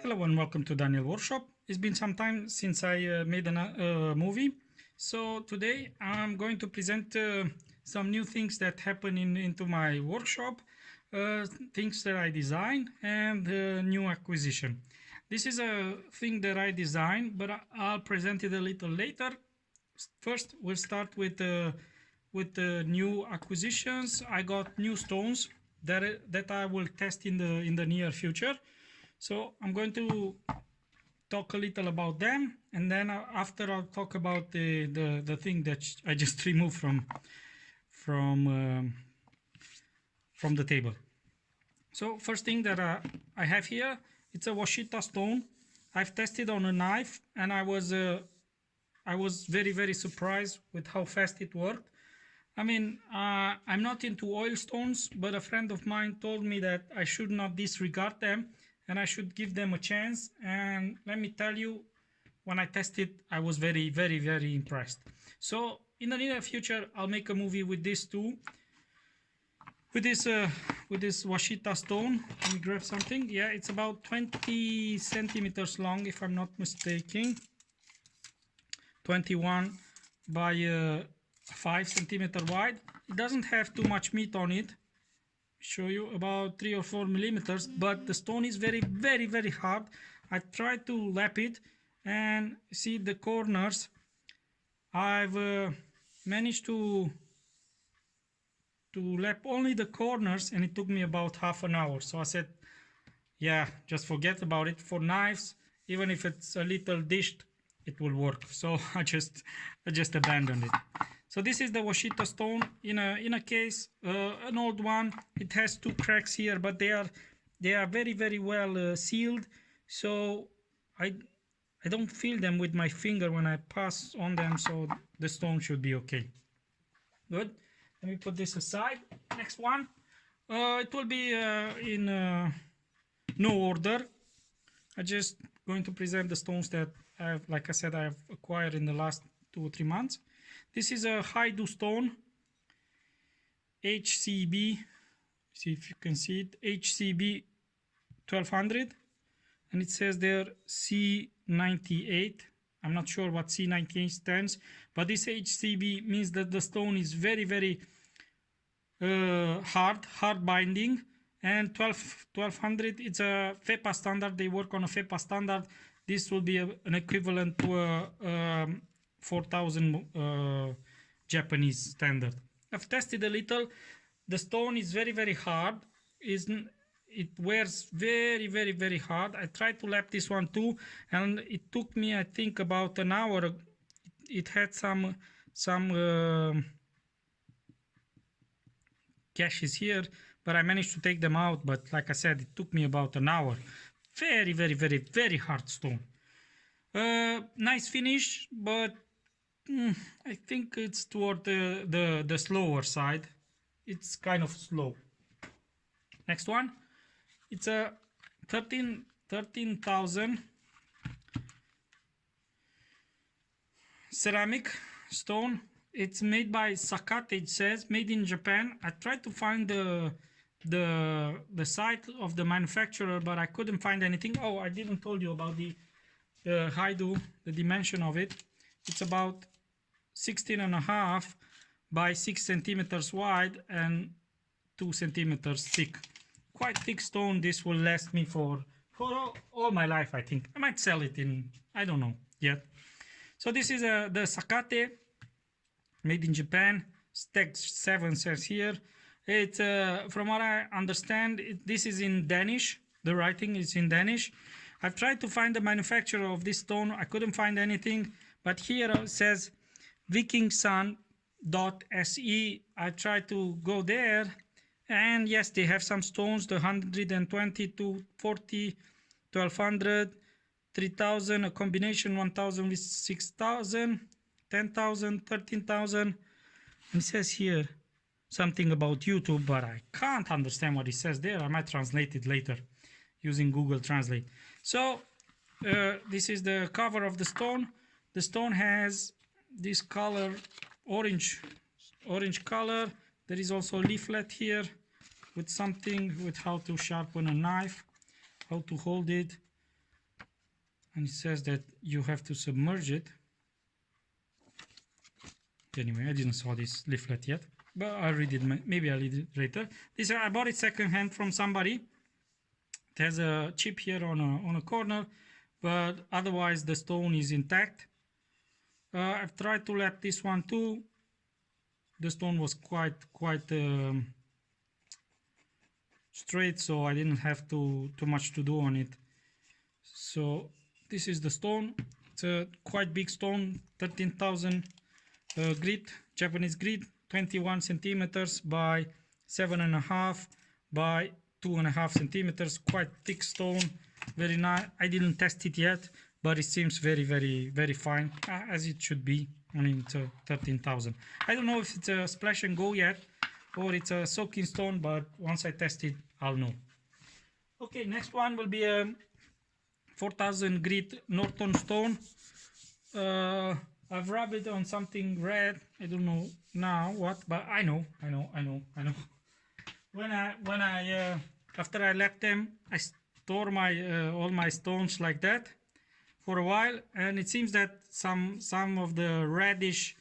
Hello and welcome to Daniel Workshop. It's been some time since I made a movie. So today I'm going to present some new things that happen into my workshop, things that I design and new acquisition. This is a thing that I designed, but I'll present it a little later. First, we'll start with the new acquisitions. I got new stones that I will test in the near future. So I'm going to talk a little about them, and then after I'll talk about the thing that I just removed from the table. So first thing that I have here, it's a Washita stone. I've tested on a knife, and I was very surprised with how fast it worked. I mean, I'm not into oil stones, but a friend of mine told me that I should not disregard them and I should give them a chance. And let me tell you, when I tested, I was very impressed. So in the near future, I'll make a movie with these two, with this Washita stone. Let me grab something. Yeah, it's about 20 centimeters long, if I'm not mistaken. 21 by 5 centimeter wide. It doesn't have too much meat on it. Show you about 3 or 4 millimeters, but the stone is very hard. I tried to lap it, and see the corners. I've managed to lap only the corners, and it took me about half an hour. So I said, yeah, just forget about it. For knives, even if it's a little dished, it will work. So I just abandoned it. So this is the Washita stone in a case, an old one. It has 2 cracks here, but they are very well sealed. So I don't feel them with my finger when I pass on them. So the stone should be okay. Good. Let me put this aside. Next one. It will be in no order. I'm just going to present the stones that like I said, I've acquired in the last 2 or 3 months. This is a Haidu stone, HCB, see if you can see it, HCB 1200, and it says there C98. I'm not sure what C98 stands, but this HCB means that the stone is very hard binding, and 1200, it's a FEPA standard. They work on a FEPA standard. This will be an equivalent to a 4000 Japanese standard. I've tested a little. The stone is very hard. It wears very hard. I tried to lap this one too, and it took me, I think, about an hour. It had some gashes here, but I managed to take them out. But like I said, it took me about an hour. Very hard stone. Nice finish, but I think it's toward the slower side. It's kind of slow. Next one, it's a 13,000 ceramic stone. It's made by Sakate. It says made in Japan. I tried to find the site of the manufacturer, but I couldn't find anything. Oh, I didn't told you about the Haidu, the dimension of it. It's about 16.5 by 6 centimeters wide and 2 centimeters thick. Quite thick stone. This will last me for all my life, I think. I might sell it in, I don't know yet. So this is the Sakate, made in Japan. Steg 7 says here. It's from what I understand, this is in Danish. The writing is in Danish. I've tried to find the manufacturer of this stone. I couldn't find anything, but here it says vikingsun.se. I tried to go there, and yes, they have some stones, the 120, 240, 1200, 3000, a combination 1000 with 6000, 10,000, 13,000. And it says here something about YouTube, but I can't understand what it says there. I might translate it later using Google Translate. So this is the cover of the stone. The stone has this color, orange color. There is also a leaflet here with something with how to sharpen a knife, how to hold it. and it says that you have to submerge it. Anyway, I didn't saw this leaflet yet, but I'll read it. Maybe I'll read it later. This I bought it secondhand from somebody. It has a chip here on a corner, but otherwise the stone is intact. I've tried to lap this one too. The stone was quite straight, so I didn't have too much to do on it. So this is the stone. It's a quite big stone, 13,000 grit, Japanese grit, 21 centimeters by 7.5 by 2.5 centimeters. Quite thick stone, very nice. I didn't test it yet, but it seems very fine, as it should be. I mean, it's a 13,000. I don't know if it's a splash and go yet, or it's a soaking stone, but once I test it, I'll know. Okay, next one will be a 4,000 grit Norton stone. I've rubbed it on something red. I don't know now what, but I know. When I after I left them, I store my all my stones like that for a while, and it seems that some of the reddish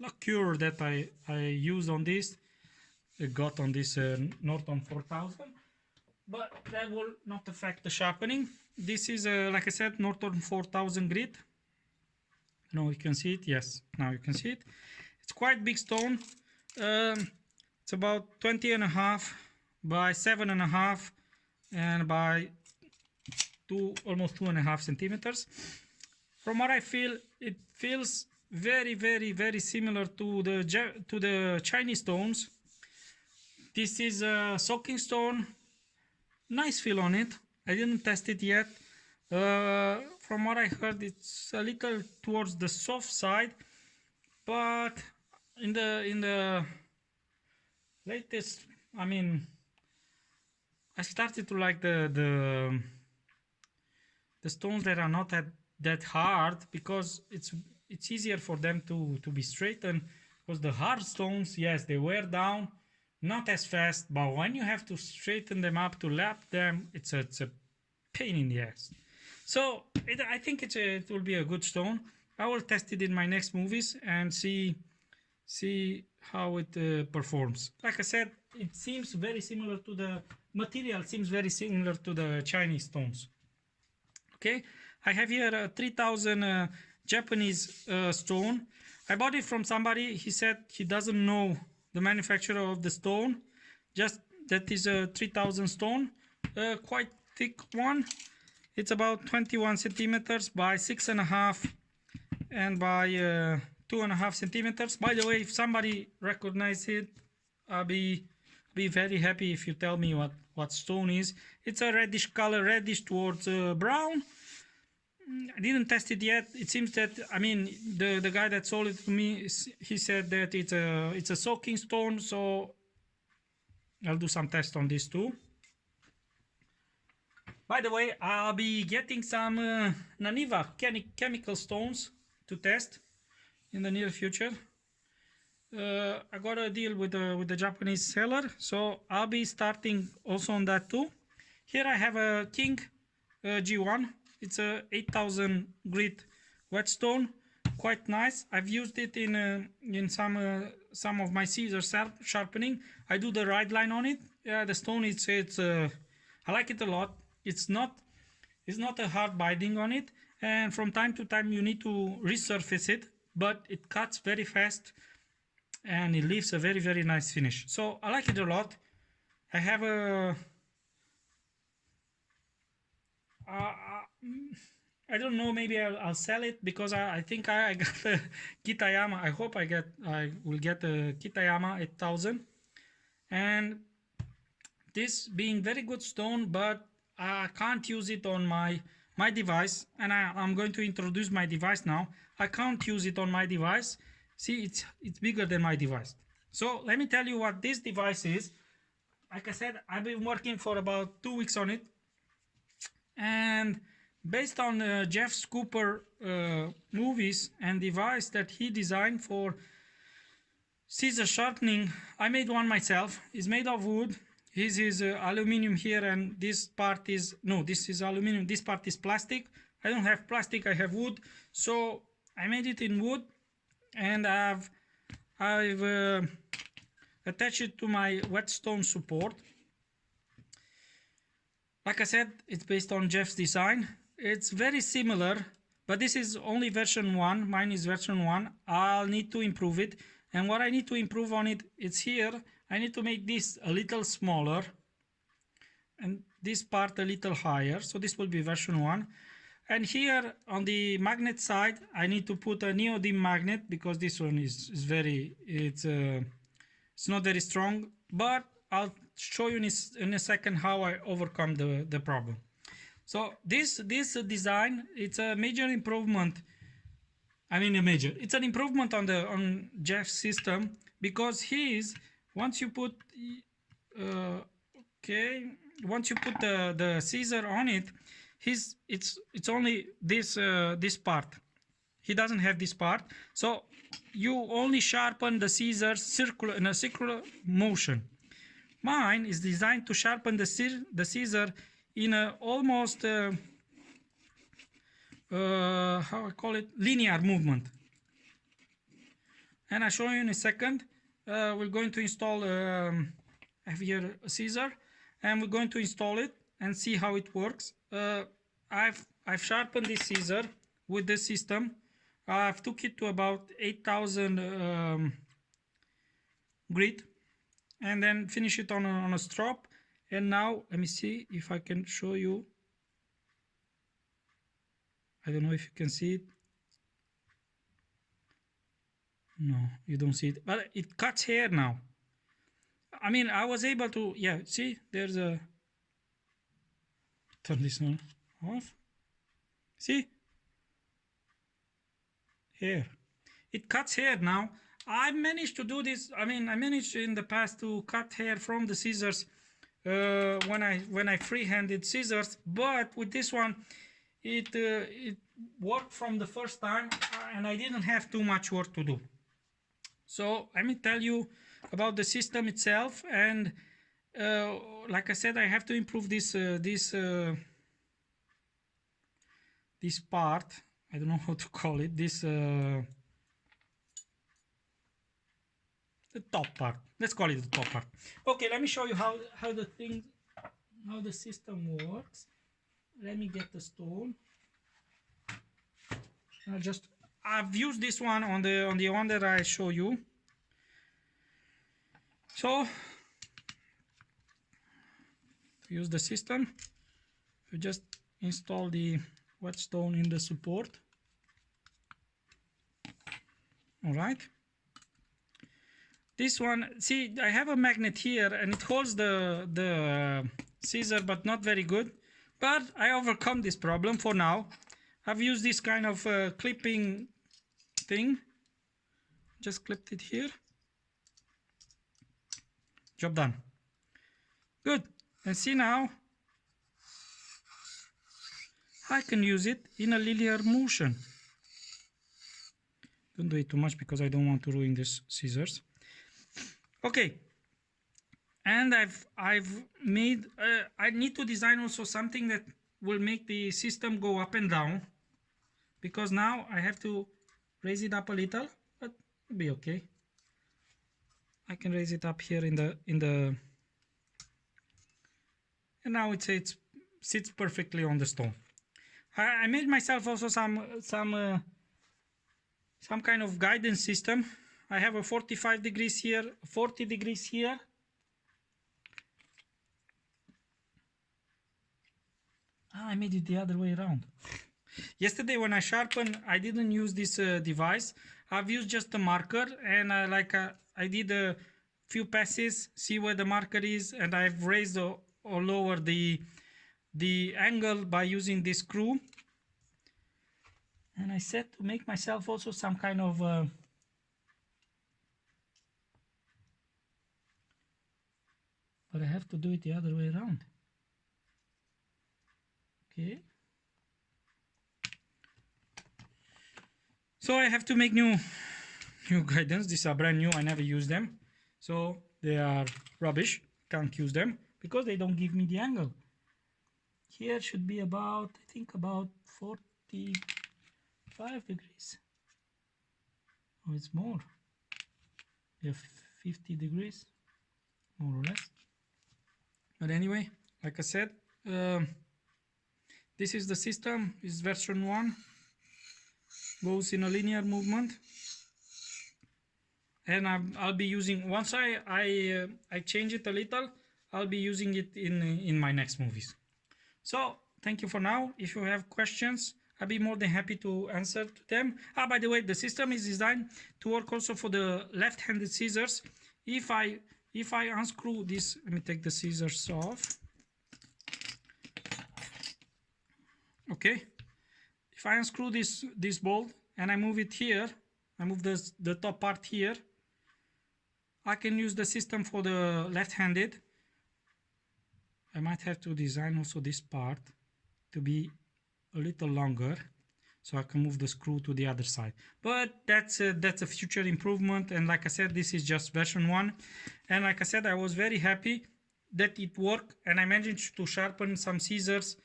lacquer that I used on this got on this Norton 4000, but that will not affect the sharpening. This is like I said, Norton 4000 grit. Now you can see it. Yes, now you can see it. It's quite big stone. It's about 20.5 by 7.5 and by almost 2.5 centimeters. From what I feel, it feels very similar to the Chinese stones. This is a soaking stone. Nice feel on it. I didn't test it yet. From what I heard, it's a little towards the soft side, but in the latest, I mean, I started to like the stones that are not that hard, because it's easier for them to be straightened. Because the hard stones, yes, they wear down, not as fast, but when you have to straighten them up to lap them, it's a pain in the ass. So I think it will be a good stone. I will test it in my next movies and see how it performs. Like I said, it seems very similar to the material. Seems very similar to the Chinese stones. Okay, I have here a 3,000 Japanese stone. I bought it from somebody. He said he doesn't know the manufacturer of the stone. Just that is a 3,000 stone, quite thick one. It's about 21 centimeters by 6.5 and by 2.5 centimeters. By the way, if somebody recognizes it, I'll be very happy if you tell me what stone is. It's a reddish color, reddish towards brown. I didn't test it yet. It seems that, I mean, the guy that sold it to me, he said that it's a soaking stone, so I'll do some tests on this too. By the way, I'll be getting some Naniva chemical stones to test in the near future. I got a deal with the Japanese seller, so I'll be starting also on that too. Here I have a King G1. It's a 8,000 grit whetstone, quite nice. I've used it in some of my scissors sharpening. I do the ride line on it. Yeah, the stone it's I like it a lot. It's not a hard binding on it, and from time to time you need to resurface it, but it cuts very fast and it leaves a very nice finish. So I like it a lot. I have a I don't know, maybe I'll sell it, because I think I got a Kitayama. I hope I will get a Kitayama 8000, and this being very good stone, but I can't use it on my device, and I'm going to introduce my device now. I can't use it on my device. See, it's bigger than my device. So let me tell you what this device is. Like I said, I've been working for about 2 weeks on it, and based on Jeff Scooper movies and device that he designed for scissor sharpening, I made one myself. It's made of wood. This is aluminum here, and this part is, no, this is aluminum, this part is plastic. I don't have plastic, I have wood, so I made it in wood, and I've attached it to my whetstone support. Like I said, it's based on Jeff's design. It's very similar, but this is only version 1. Mine is version 1. I'll need to improve it. And what I need to improve on it, it's here. I need to make this a little smaller and this part a little higher. So this will be version 1. And here on the magnet side, I need to put a neodymium magnet because this one is very, it's not very strong. But I'll show you in a second how I overcome the problem. So this design, it's a major improvement. I mean it's an improvement on Jeff's system, because once you put once you put the scissor on it, it's only this part. He doesn't have this part, so you only sharpen the scissors in a circular motion. Mine is designed to sharpen the scissor in a almost how I call it, linear movement. And I'll show you in a second. We're going to install I have here a scissor, and we're going to install it and see how it works. I've sharpened this scissor with this system. I've took it to about 8,000 grit, and then finish it on a strop. And now let me see if I can show you. I don't know if you can see it. No, you don't see it, but it cuts hair now. I mean, I was able to, yeah, see, there's a, turn this one off. See? Hair. It cuts hair now. I managed to do this. I mean, I managed in the past to cut hair from the scissors when I free-handed scissors, but with this one, it worked from the first time, and I didn't have too much work to do. So let me tell you about the system itself, and like I said, I have to improve this part. I don't know how to call it. The top part. Let's call it the top part. Okay, let me show you how the system works. Let me get the stone. I've used this one on the one that I show you. So to use the system, you just install the whetstone in the support. All right. This one, see, I have a magnet here, and it holds the scissor, but not very good. But I overcome this problem for now. I've used this kind of clipping thing. Just clipped it here. Job done. Good. And see now, I can use it in a linear motion. Don't do it too much because I don't want to ruin these scissors. Okay. And I've made, I need to design also something that will make the system go up and down, because now I have to raise it up a little, but it'll be okay. I can raise it up here in the and now it sits perfectly on the stone. I made myself also some kind of guidance system. I have a 45 degrees here, 40 degrees here. I made it the other way around. Yesterday when I sharpened, I didn't use this device. I've used just a marker, and I did a few passes, see where the marker is, and I've raised or lowered the angle by using this screw. And I said to make myself also some kind of but I have to do it the other way around. Okay. So I have to make new guidance. These are brand new. I never use them, so they are rubbish. can't use them because they don't give me the angle. Here should be about, I think about 45 degrees. Oh, it's more. We have 50 degrees, more or less. But anyway, like I said, this is the system. Is version 1. Goes in a linear movement. And I'll be using, once I change it a little, I'll be using it in my next movies. So thank you for now. If you have questions, I'll be more than happy to answer to them. By the way, the system is designed to work also for the left-handed scissors. If I unscrew this, let me take the scissors off. Okay. If I unscrew this bolt and I move it here, I move the top part here, I can use the system for the left-handed. I might have to design also this part to be a little longer so I can move the screw to the other side. But that's a future improvement, and like I said, this is just version 1. And like I said, I was very happy that it worked, and I managed to sharpen some scissors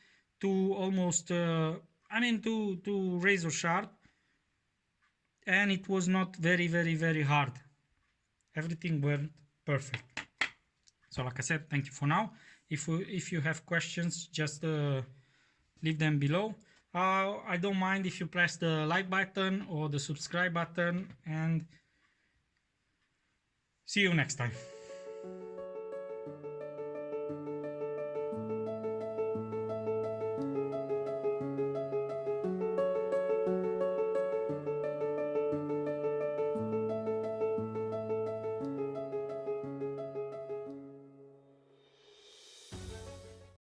to almost to razor sharp, and it was not very hard. Everything went perfect. So like I said, thank you for now. If you have questions, just leave them below. I don't mind if you press the like button or the subscribe button, and see you next time.